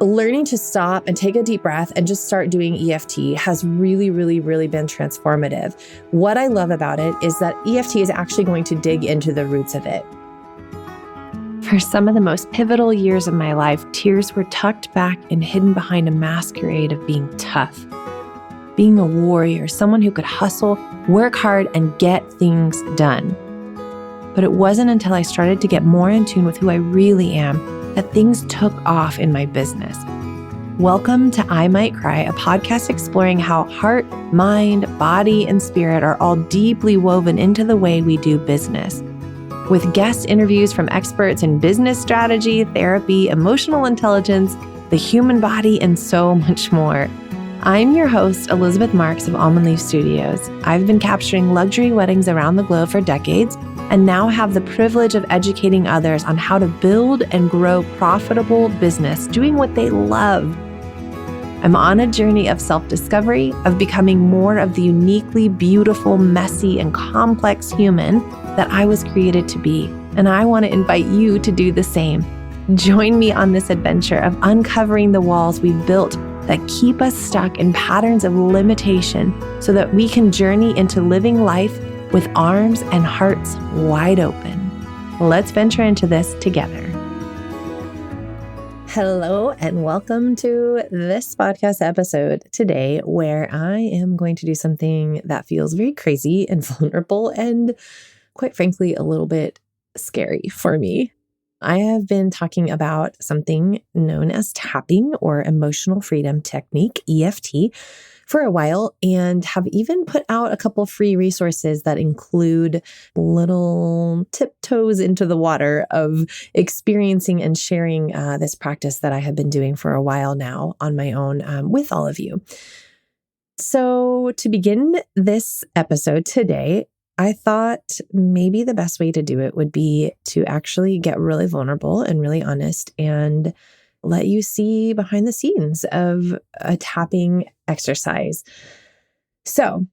learning to stop and take a deep breath and just start doing EFT has really, really, really been transformative. What I love about it is that EFT is actually going to dig into the roots of it. For some of the most pivotal years of my life, tears were tucked back and hidden behind a masquerade of being tough, being a warrior, someone who could hustle, work hard, and get things done. But it wasn't until I started to get more in tune with who I really am that things took off in my business. Welcome to I Might Cry, a podcast exploring how heart, mind, body, and spirit are all deeply woven into the way we do business. With guest interviews from experts in business strategy, therapy, emotional intelligence, the human body, and so much more. I'm your host, Elizabeth Marks of Almond Leaf Studios. I've been capturing luxury weddings around the globe for decades and now have the privilege of educating others on how to build and grow profitable business, doing what they love. I'm on a journey of self-discovery, of becoming more of the uniquely beautiful, messy, and complex human that I was created to be. And I want to invite you to do the same. Join me on this adventure of uncovering the walls we've built that keep us stuck in patterns of limitation so that we can journey into living life with arms and hearts wide open. Let's venture into this together. Hello, and welcome to this podcast episode today, where I am going to do something that feels very crazy and vulnerable and, quite frankly, a little bit scary for me. I have been talking about something known as tapping, or emotional freedom technique, EFT, for a while, and have even put out a couple free resources that include little tiptoes into the water of experiencing and sharing this practice that I have been doing for a while now on my own with all of you. So to begin this episode today, I thought maybe the best way to do it would be to actually get really vulnerable and really honest and let you see behind the scenes of a tapping exercise. So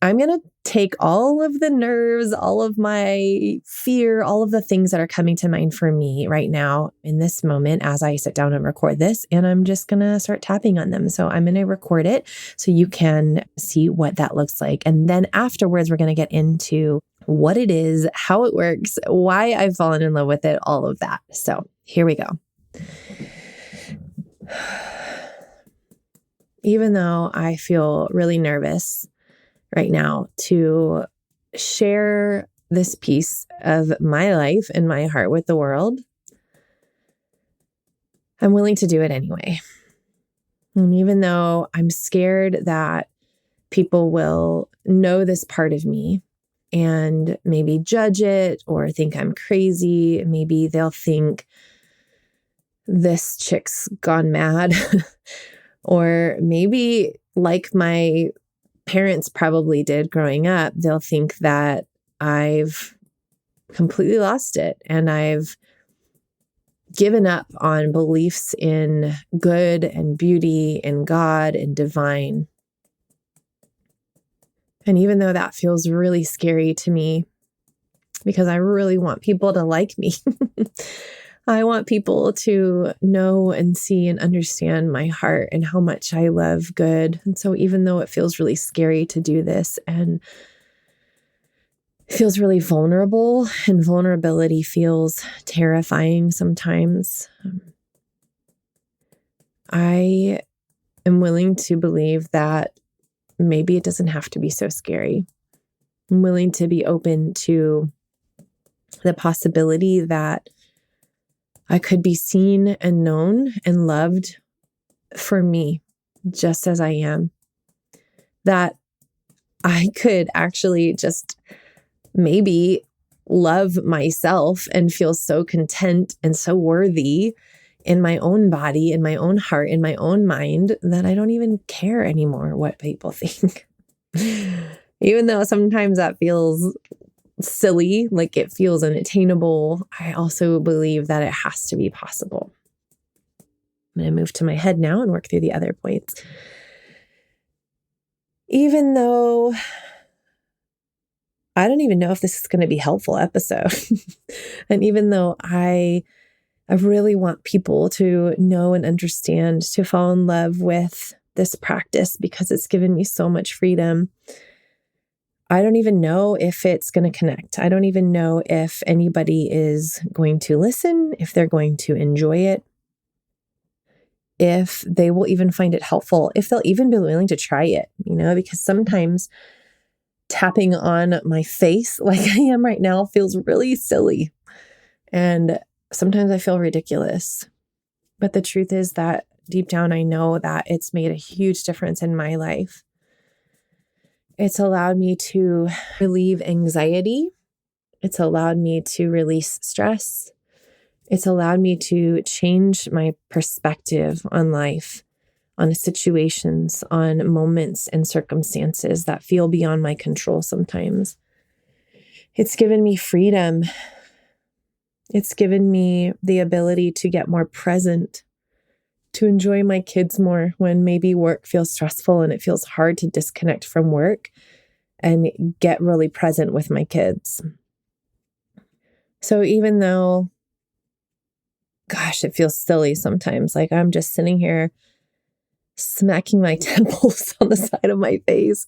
I'm going to take all of the nerves, all of my fear, all of the things that are coming to mind for me right now in this moment as I sit down and record this, and I'm just going to start tapping on them. So I'm going to record it so you can see what that looks like. And then afterwards, we're going to get into what it is, how it works, why I've fallen in love with it, all of that. So here we go. Even though I feel really nervous right now to share this piece of my life and my heart with the world, I'm willing to do it anyway. And even though I'm scared that people will know this part of me and maybe judge it or think I'm crazy, maybe they'll think this chick's gone mad, or maybe like my parents probably did growing up, they'll think that I've completely lost it and I've given up on beliefs in good and beauty and God and divine. And even though that feels really scary to me, because I really want people to like me, I want people to know and see and understand my heart and how much I love good. And so even though it feels really scary to do this and it feels really vulnerable, and vulnerability feels terrifying sometimes, I am willing to believe that maybe it doesn't have to be so scary. I'm willing to be open to the possibility that I could be seen and known and loved for me, just as I am. That I could actually just maybe love myself and feel so content and so worthy in my own body, in my own heart, in my own mind, that I don't even care anymore what people think. Even though sometimes that feels silly, like it feels unattainable, I also believe that it has to be possible. I'm going to move to my head now and work through the other points. Even though I don't even know if this is going to be a helpful episode, and even though I I really want people to know and understand, to fall in love with this practice because it's given me so much freedom. I don't even know if it's going to connect. I don't even know if anybody is going to listen, if they're going to enjoy it, if they will even find it helpful, if they'll even be willing to try it, because sometimes tapping on my face like I am right now feels really silly. And sometimes I feel ridiculous. But the truth is that deep down, I know that it's made a huge difference in my life. It's allowed me to relieve anxiety. It's allowed me to release stress. It's allowed me to change my perspective on life, on situations, on moments and circumstances that feel beyond my control sometimes. It's given me freedom. It's given me the ability to get more present, to enjoy my kids more when maybe work feels stressful and it feels hard to disconnect from work and get really present with my kids. So even though, gosh, it feels silly sometimes, like I'm just sitting here smacking my temples on the side of my face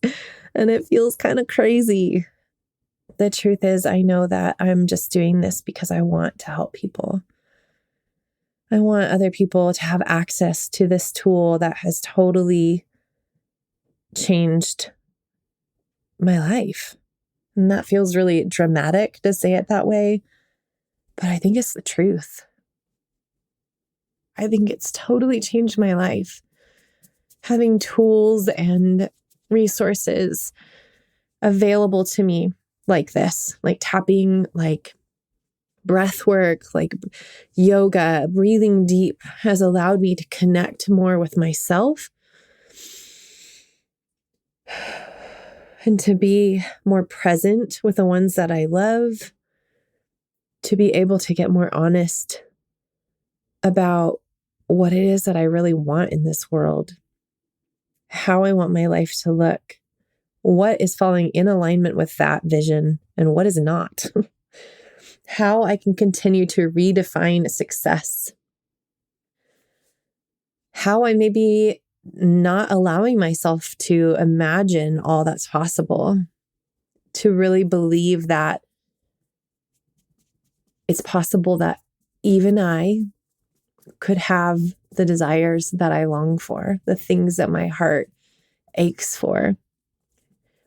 and it feels kind of crazy. The truth is, I know that I'm just doing this because I want to help people. I want other people to have access to this tool that has totally changed my life. And that feels really dramatic to say it that way, but I think it's the truth. I think it's totally changed my life. Having tools and resources available to me like this, like tapping, like breath work, like yoga, breathing deep has allowed me to connect more with myself and to be more present with the ones that I love, to be able to get more honest about what it is that I really want in this world, how I want my life to look, what is falling in alignment with that vision and what is not. How I can continue to redefine success. How I may be not allowing myself to imagine all that's possible, to really believe that it's possible that even I could have the desires that I long for, the things that my heart aches for,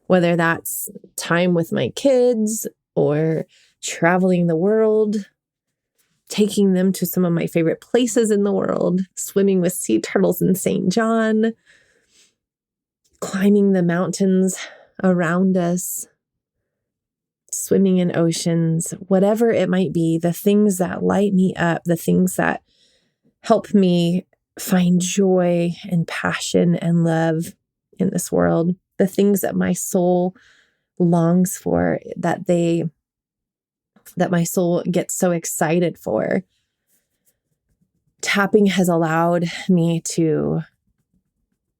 whether that's time with my kids or traveling the world, taking them to some of my favorite places in the world, swimming with sea turtles in St. John, climbing the mountains around us, swimming in oceans, whatever it might be, the things that light me up, the things that help me find joy and passion and love in this world, the things that my soul longs for, that my soul gets so excited for. Tapping has allowed me to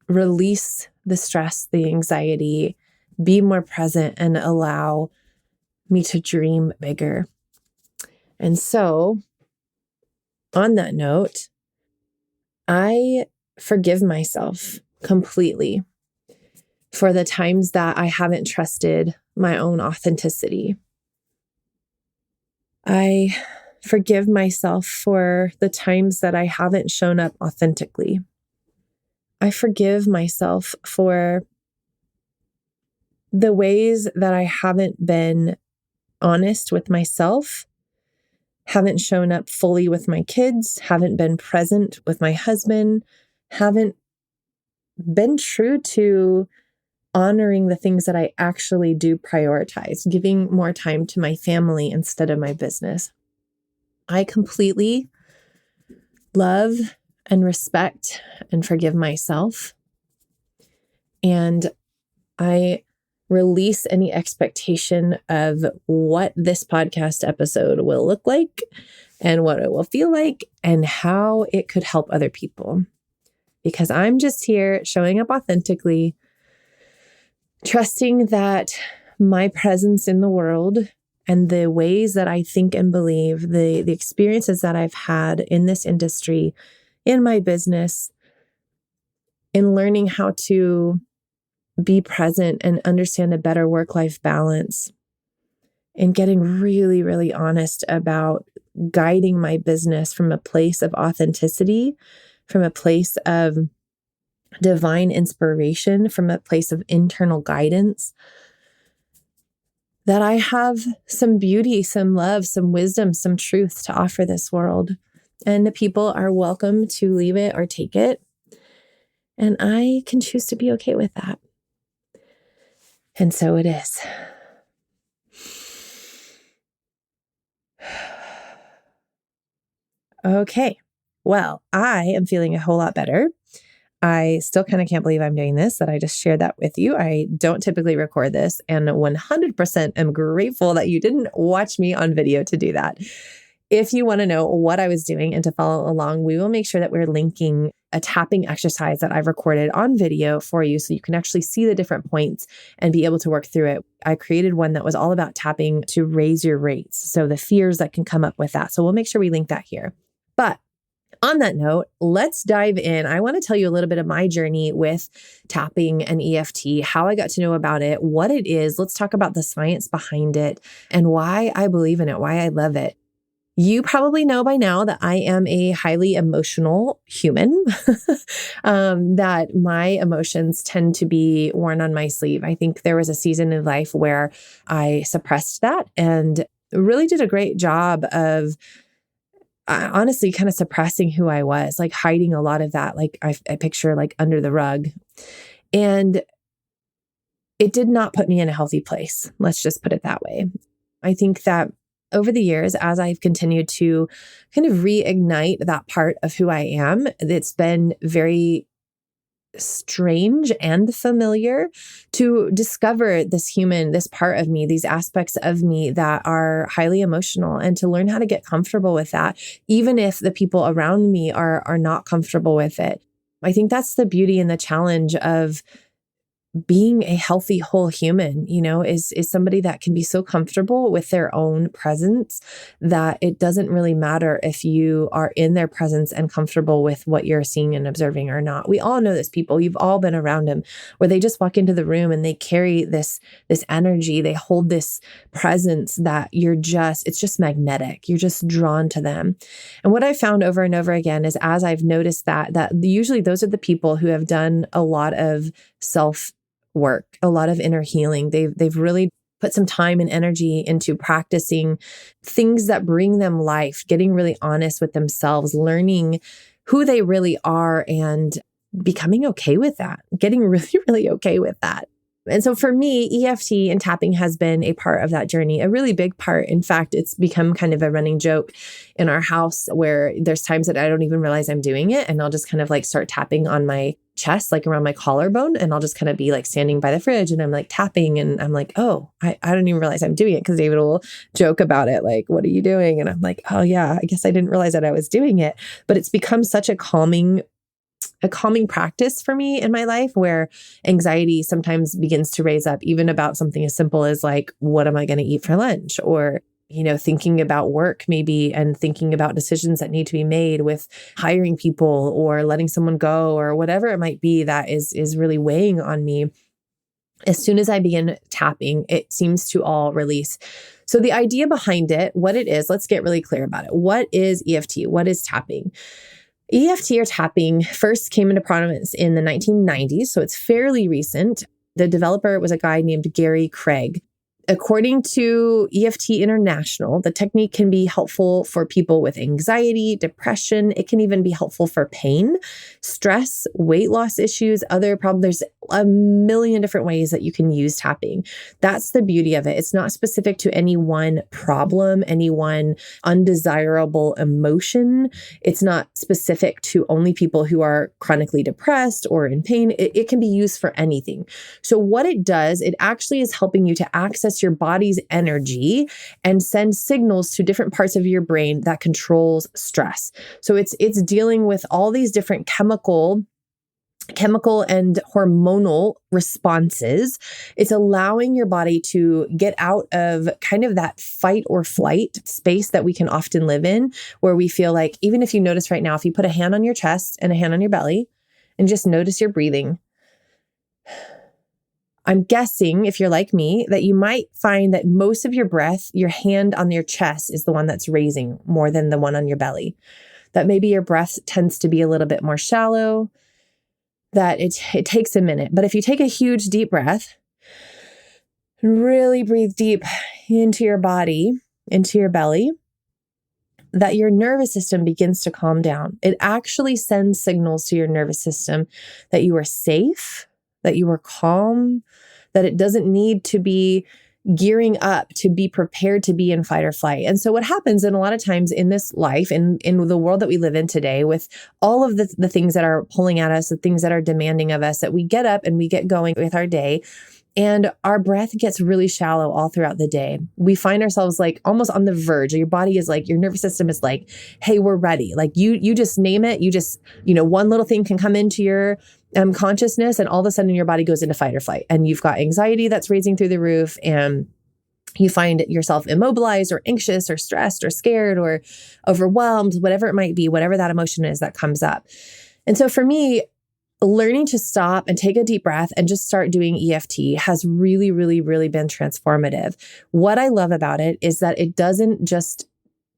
release the stress, the anxiety, be more present, and allow me to dream bigger. And so, on that note, I forgive myself completely for the times that I haven't trusted my own authenticity. I forgive myself for the times that I haven't shown up authentically. I forgive myself for the ways that I haven't been honest with myself, haven't shown up fully with my kids, haven't been present with my husband, haven't been true to honoring the things that I actually do prioritize, giving more time to my family instead of my business. I completely love and respect and forgive myself. And I release any expectation of what this podcast episode will look like and what it will feel like and how it could help other people. Because I'm just here showing up authentically, trusting that my presence in the world and the ways that I think and believe, the experiences that I've had in this industry, in my business, in learning how to be present and understand a better work-life balance, and getting really, really honest about guiding my business from a place of authenticity, from a place of divine inspiration, from a place of internal guidance, that I have some beauty, some love, some wisdom, some truth to offer this world. And the people are welcome to leave it or take it. And I can choose to be okay with that. And so it is. Okay. Well, I am feeling a whole lot better. I still kind of can't believe I'm doing this, that I just shared that with you. I don't typically record this, and 100% am grateful that you didn't watch me on video to do that. If you want to know what I was doing and to follow along, we will make sure that we're linking a tapping exercise that I've recorded on video for you so you can actually see the different points and be able to work through it. I created one that was all about tapping to raise your rates. So the fears that can come up with that. So we'll make sure we link that here. But on that note, let's dive in. I want to tell you a little bit of my journey with tapping and EFT, how I got to know about it, what it is. Let's talk about the science behind it and why I believe in it, why I love it. You probably know by now that I am a highly emotional human, that my emotions tend to be worn on my sleeve. I think there was a season in life where I suppressed that and really did a great job of honestly kind of suppressing who I was, like hiding a lot of that. Like I picture like under the rug, and it did not put me in a healthy place. Let's just put it that way. I think that over the years, as I've continued to kind of reignite that part of who I am, it's been very strange and familiar to discover this part of me, these aspects of me that are highly emotional, and to learn how to get comfortable with that, even if the people around me are not comfortable with it. I think that's the beauty and the challenge of being a healthy whole human, is somebody that can be so comfortable with their own presence that it doesn't really matter if you are in their presence and comfortable with what you're seeing and observing or not. We all know this people. You've all been around them where they just walk into the room and they carry this energy. They hold this presence that it's just magnetic. You're just drawn to them. And what I found over and over again is, as I've noticed that usually those are the people who have done a lot of self work, a lot of inner healing. They've really put some time and energy into practicing things that bring them life, getting really honest with themselves, learning who they really are, and becoming okay with that, getting really, really okay with that. And so for me, EFT and tapping has been a part of that journey, a really big part. In fact, it's become kind of a running joke in our house where there's times that I don't even realize I'm doing it. And I'll just kind of like start tapping on my chest, like around my collarbone. And I'll just kind of be like standing by the fridge and I'm like tapping, and I'm like, oh, I don't even realize I'm doing it, because David will joke about it. Like, what are you doing? And I'm like, oh yeah, I guess I didn't realize that I was doing it. But it's become such a calming practice for me in my life, where anxiety sometimes begins to raise up, even about something as simple as like, what am I going to eat for lunch? Or, thinking about work maybe, and thinking about decisions that need to be made with hiring people or letting someone go, or whatever it might be that is really weighing on me. As soon as I begin tapping, it seems to all release. So the idea behind it, what it is, let's get really clear about it. What is EFT? What is tapping? EFT or tapping first came into prominence in the 1990s, so it's fairly recent. The developer was a guy named Gary Craig. According to EFT International, the technique can be helpful for people with anxiety, depression. It can even be helpful for pain, stress, weight loss issues, other problems. There's a million different ways that you can use tapping. That's the beauty of it. It's not specific to any one problem, any one undesirable emotion. It's not specific to only people who are chronically depressed or in pain. It can be used for anything. So what it does, it actually is helping you to access your body's energy and send signals to different parts of your brain that controls stress. So it's dealing with all these different chemical chemical and hormonal responses. It's allowing your body to get out of kind of that fight or flight space that we can often live in, where we feel like, even if you notice right now, if you put a hand on your chest and a hand on your belly and just notice your breathing, I'm guessing, if you're like me, that you might find that most of your breath, your hand on your chest is the one that's raising more than the one on your belly. That maybe your breath tends to be a little bit more shallow, that it takes a minute. But if you take a huge deep breath, really breathe deep into your body, into your belly, that your nervous system begins to calm down. It actually sends signals to your nervous system that you are safe, that you are calm, that it doesn't need to be gearing up to be prepared to be in fight or flight. And so what happens, and a lot of times in this life, in the world that we live in today, with all of the things that are pulling at us, the things that are demanding of us, that we get up and we get going with our day, and our breath gets really shallow all throughout the day. We find ourselves like almost on the verge. Your body is like, your nervous system is like, hey, we're ready. Like you just name it. You just, one little thing can come into your consciousness, and all of a sudden your body goes into fight or flight, and you've got anxiety that's raising through the roof, and you find yourself immobilized or anxious or stressed or scared or overwhelmed, whatever it might be, whatever that emotion is that comes up. And so for me, learning to stop and take a deep breath and just start doing EFT has really, really, really been transformative. What I love about it is that it doesn't just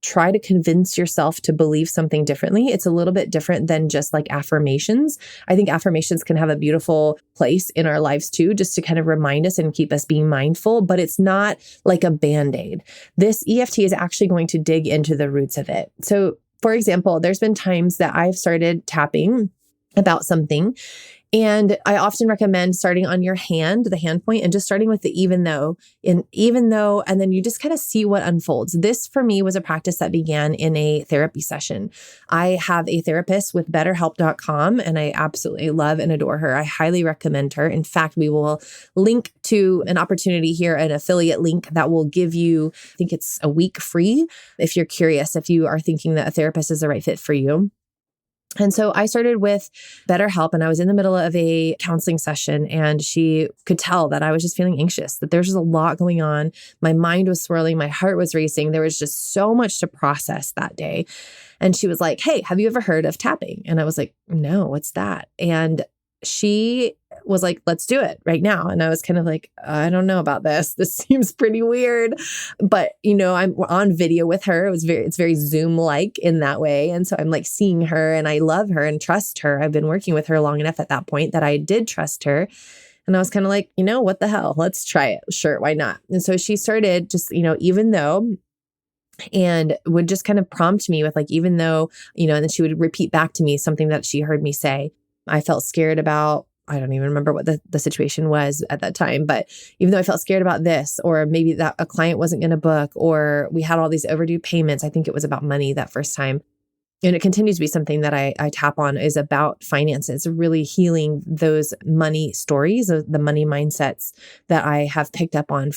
try to convince yourself to believe something differently. It's a little bit different than just like affirmations. I think affirmations can have a beautiful place in our lives too, just to kind of remind us and keep us being mindful, but it's not like a Band-Aid. This EFT is actually going to dig into the roots of it. So, for example, there's been times that I've started tapping about something, and I often recommend starting on your hand, the hand point, and just starting with the even though, and then you just kind of see what unfolds. This for me was a practice that began in a therapy session. I have a therapist with BetterHelp.com, and I absolutely love and adore her. I highly recommend her. In fact, we will link to an opportunity here, an affiliate link that will give you, I think it's a week free, if you're curious, if you are thinking that a therapist is the right fit for you. And so I started with BetterHelp, and I was in the middle of a counseling session, and she could tell that I was just feeling anxious, that there's just a lot going on. My mind was swirling. My heart was racing. There was just so much to process that day. And she was like, hey, have you ever heard of tapping? And I was like, no, what's that? And she was like, let's do it right now. And I was kind of like, I don't know about this. This seems pretty weird. But, I'm on video with her. It's very Zoom-like in that way. And so I'm like seeing her, and I love her and trust her. I've been working with her long enough at that point that I did trust her. And I was kind of like, what the hell? Let's try it. Sure, why not? And so she started just, even though, and would just kind of prompt me with like, even though, and then she would repeat back to me something that she heard me say. I felt scared about, I don't even remember what the situation was at that time, but even though I felt scared about this, or maybe that a client wasn't going to book, or we had all these overdue payments, I think it was about money that first time. And it continues to be something that I tap on, is about finances, really healing those money stories, the money mindsets that I have picked up on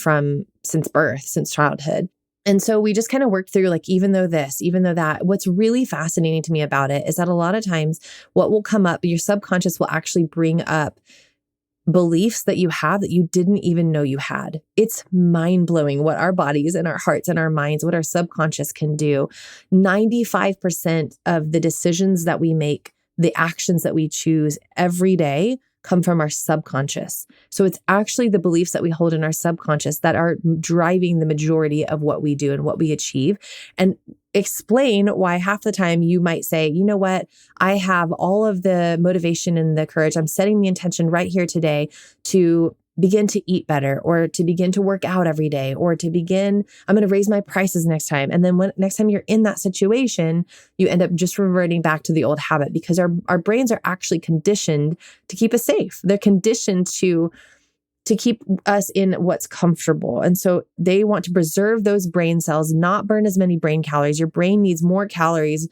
since birth, since childhood. And so we just kind of worked through like, even though this, even though that. What's really fascinating to me about it is that a lot of times what will come up, your subconscious will actually bring up beliefs that you have that you didn't even know you had. It's mind-blowing what our bodies and our hearts and our minds, what our subconscious can do. 95% of the decisions that we make, the actions that we choose every day, come from our subconscious. So it's actually the beliefs that we hold in our subconscious that are driving the majority of what we do and what we achieve. And explain why half the time you might say, you know what, I have all of the motivation and the courage. I'm setting the intention right here today to begin to eat better, or to begin to work out every day, or I'm going to raise my prices next time. And then next time you're in that situation, you end up just reverting back to the old habit, because our brains are actually conditioned to keep us safe. They're conditioned to keep us in what's comfortable. And so they want to preserve those brain cells, not burn as many brain calories. Your brain needs more calories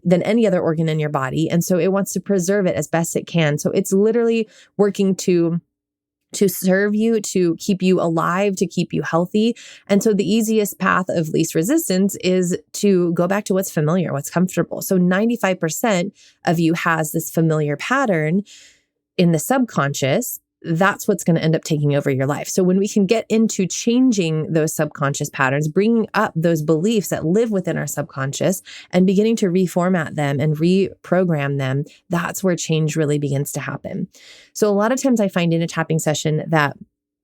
than any other organ in your body. And so it wants to preserve it as best it can. So it's literally working to serve you, to keep you alive, to keep you healthy. And so the easiest path of least resistance is to go back to what's familiar, what's comfortable. So 95% of you has this familiar pattern. in the subconscious, that's what's going to end up taking over your life. So when we can get into changing those subconscious patterns, bringing up those beliefs that live within our subconscious and beginning to reformat them and reprogram them, that's where change really begins to happen. So a lot of times I find in a tapping session that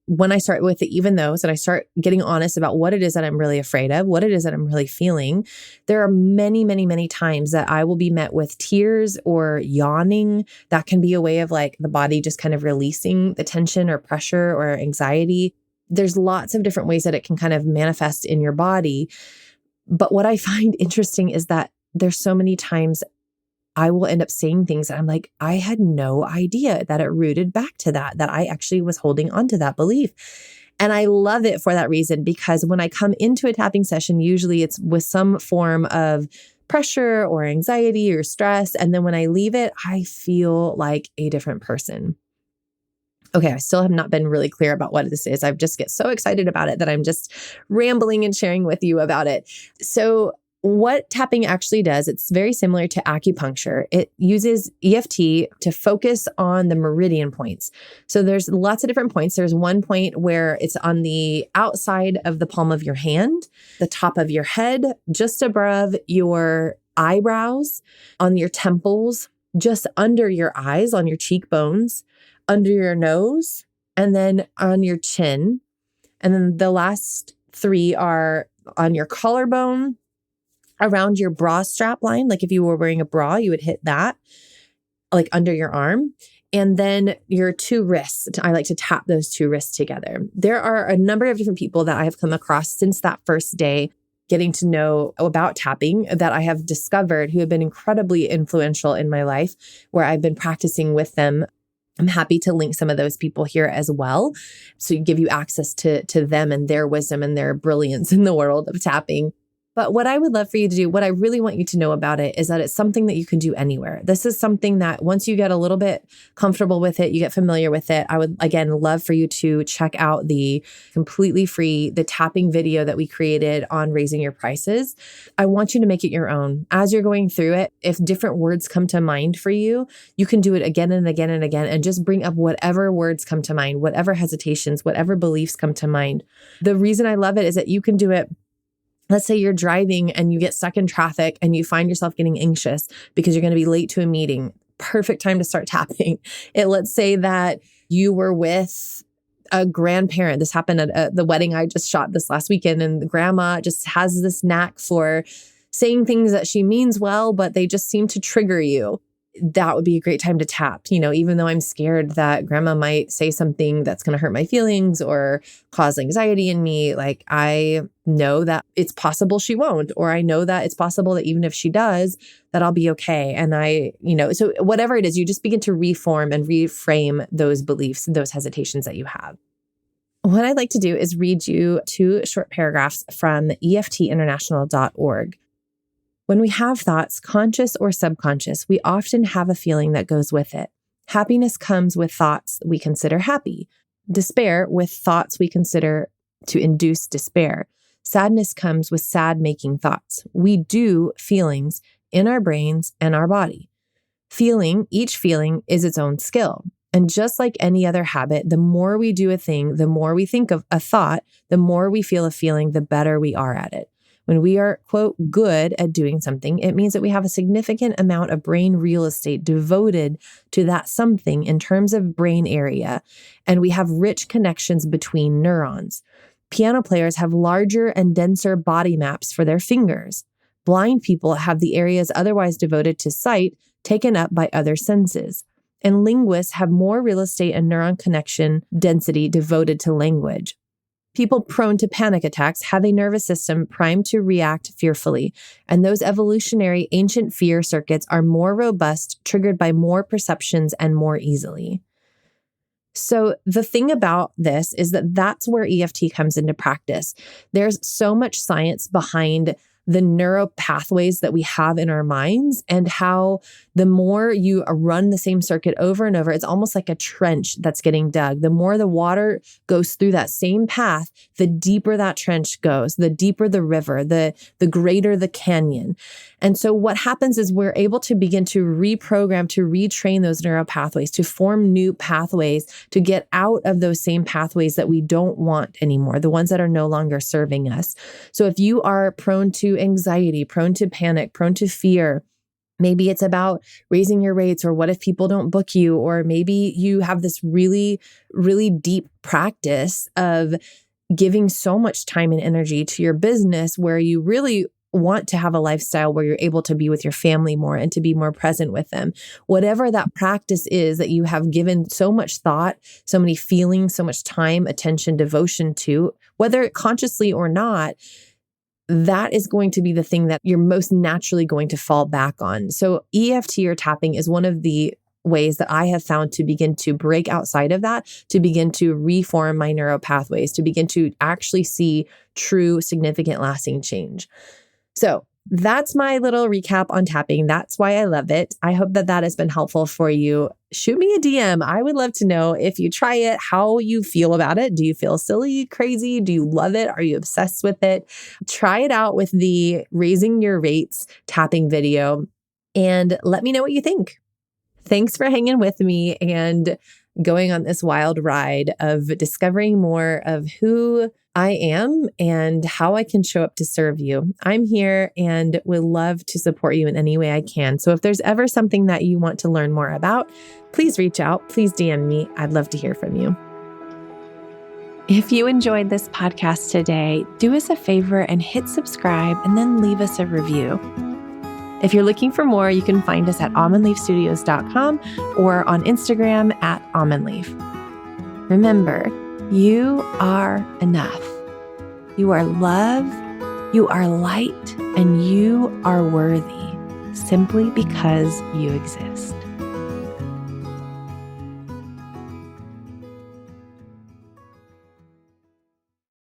when I start with even those and I start getting honest about what it is that I'm really afraid of, what it is that I'm really feeling, there are many, many, many times that I will be met with tears or yawning. That can be a way of like the body just kind of releasing the tension or pressure or anxiety. There's lots of different ways that it can kind of manifest in your body. But what I find interesting is that there's so many times I will end up saying things that I'm like, I had no idea that it rooted back to that I actually was holding onto that belief. And I love it for that reason, because when I come into a tapping session, usually it's with some form of pressure or anxiety or stress. And then when I leave it, I feel like a different person. Okay, I still have not been really clear about what this is. I just get so excited about it that I'm just rambling and sharing with you about it. So what tapping actually does, it's very similar to acupuncture. It uses EFT to focus on the meridian points. So there's lots of different points. There's one point where it's on the outside of the palm of your hand, the top of your head, just above your eyebrows, on your temples, just under your eyes, on your cheekbones, under your nose, and then on your chin. And then the last three are on your collarbone, around your bra strap line. Like if you were wearing a bra, you would hit that like under your arm. And then your two wrists. I like to tap those two wrists together. There are a number of different people that I have come across since that first day getting to know about tapping that I have discovered who have been incredibly influential in my life, where I've been practicing with them. I'm happy to link some of those people here as well. So give you access to them and their wisdom and their brilliance in the world of tapping. But what I would love for you to do, what I really want you to know about it is that it's something that you can do anywhere. This is something that once you get a little bit comfortable with it, you get familiar with it, I would, again, love for you to check out the completely free, the tapping video that we created on raising your prices. I want you to make it your own. As you're going through it, if different words come to mind for you, you can do it again and again and again and just bring up whatever words come to mind, whatever hesitations, whatever beliefs come to mind. The reason I love it is that you can do it. Let's say you're driving and you get stuck in traffic and you find yourself getting anxious because you're going to be late to a meeting. Perfect time to start tapping. Let's say that you were with a grandparent. This happened at the wedding I just shot this last weekend, and the grandma just has this knack for saying things that she means well, but they just seem to trigger you. That would be a great time to tap. Even though I'm scared that grandma might say something that's going to hurt my feelings or cause anxiety in me, like I know that it's possible she won't, or I know that it's possible that even if she does, that I'll be okay. And so whatever it is, you just begin to reform and reframe those beliefs, those hesitations that you have. What I'd like to do is read you 2 short paragraphs from EFTinternational.org. When we have thoughts, conscious or subconscious, we often have a feeling that goes with it. Happiness comes with thoughts we consider happy. Despair with thoughts we consider to induce despair. Sadness comes with sad-making thoughts. We do feelings in our brains and our body. Each feeling is its own skill. And just like any other habit, the more we do a thing, the more we think of a thought, the more we feel a feeling, the better we are at it. When we are, quote, good at doing something, it means that we have a significant amount of brain real estate devoted to that something in terms of brain area, and we have rich connections between neurons. Piano players have larger and denser body maps for their fingers. Blind people have the areas otherwise devoted to sight taken up by other senses. And linguists have more real estate and neuron connection density devoted to language. People prone to panic attacks have a nervous system primed to react fearfully, and those evolutionary ancient fear circuits are more robust, triggered by more perceptions and more easily. So the thing about this is that that's where EFT comes into practice. There's so much science behind the neural pathways that we have in our minds, and how the more you run the same circuit over and over, it's almost like a trench that's getting dug. The more the water goes through that same path, the deeper that trench goes, the deeper the river, the greater the canyon. And so what happens is we're able to begin to reprogram, to retrain those neural pathways, to form new pathways, to get out of those same pathways that we don't want anymore, the ones that are no longer serving us. So if you are prone to anxiety, prone to panic, prone to fear, maybe it's about raising your rates, or what if people don't book you? Or maybe you have this really, really deep practice of giving so much time and energy to your business where you really want to have a lifestyle where you're able to be with your family more and to be more present with them. Whatever that practice is that you have given so much thought, so many feelings, so much time, attention, devotion to, whether consciously or not, that is going to be the thing that you're most naturally going to fall back on. So EFT or tapping is one of the ways that I have found to begin to break outside of that, to begin to reform my neural pathways, to begin to actually see true, significant, lasting change. So that's my little recap on tapping. That's why I love it. I hope that that has been helpful for you. Shoot me a DM. I would love to know if you try it, how you feel about it. Do you feel silly, crazy? Do you love it? Are you obsessed with it? Try it out with the raising your rates tapping video and let me know what you think. Thanks for hanging with me and going on this wild ride of discovering more of who I am and how I can show up to serve you. I'm here and would love to support you in any way I can. So if there's ever something that you want to learn more about, please reach out. Please DM me. I'd love to hear from you. If you enjoyed this podcast today, do us a favor and hit subscribe and then leave us a review. If you're looking for more, you can find us at almondleafstudios.com or on Instagram at almondleaf. Remember, you are enough. You are love, you are light, and you are worthy simply because you exist.